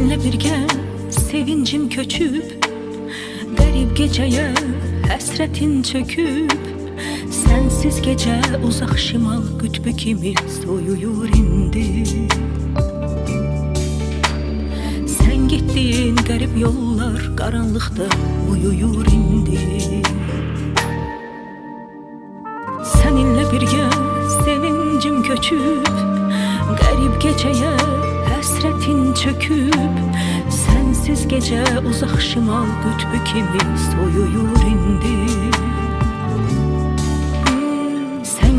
Seninle birgə sevincim köçüb, qərib gecəyə həsrətin çöküb. Sensiz gece uzak şimal qütbü kimi soyuyur indi. Sen gittiğin garip yollar karanlıkta uyuyur indi. Seninle birgə sevincim köçüb, qərib gecəyə həsrətin çöküb. Sensiz gece uzak şimal qütbü kimi soyuyur indi.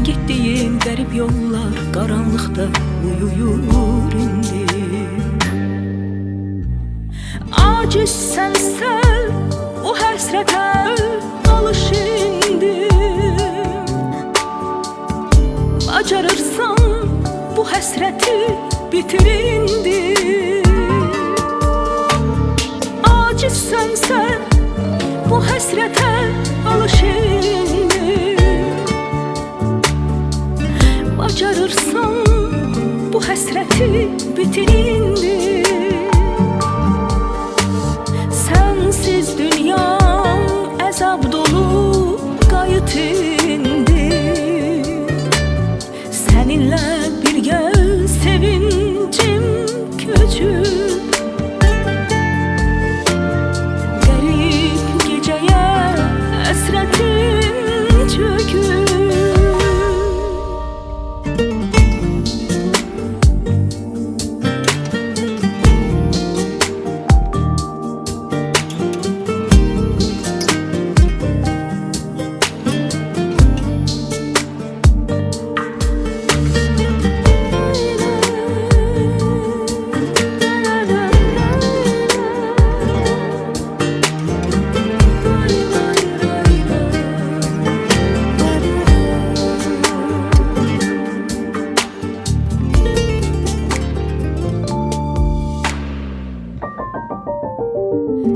Gittiğin garip yollar karanlıkta uyuyur indi. Aciz sensen bu həsrətə alış indi. Bacarırsan bu həsrəti bitir indi. Aciz sensen bu həsrətə alış indi. Bacarırsan bu həsrəti bitir indi. Sensiz dünyam əzab dolu qayıt indi. Seninle birgə sevincim köçüb, qərib gecəyə həsrətin çöküb.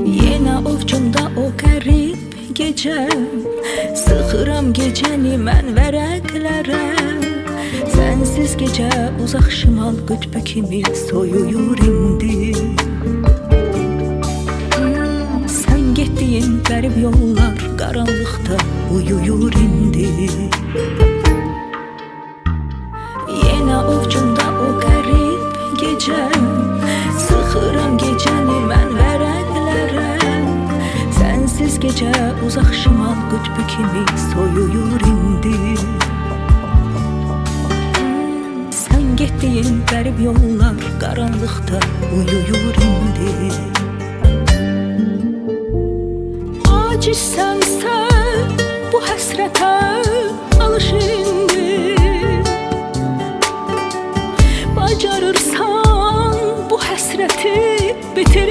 Yine ovcumda o qərib gecə, sıxıram gecəni mən vərəqlərə. Sensiz gecə uzaq şimal qütbü kimi soyuyur indi. Sen getdiyin qərib yollar qaranlıqda uyuyur indi. Yine ovcumda o qərib gecə, sıxıram gecəni mən vərəqlərə. Sensiz gece uzak şimal qütbü kimi soyuyur indi. Sen getdiyin qərib yollar qaranlıqda uyuyur indi. Aciz sənsən bu həsrətə alış indi. Bacarırsan bu həsrəti bitir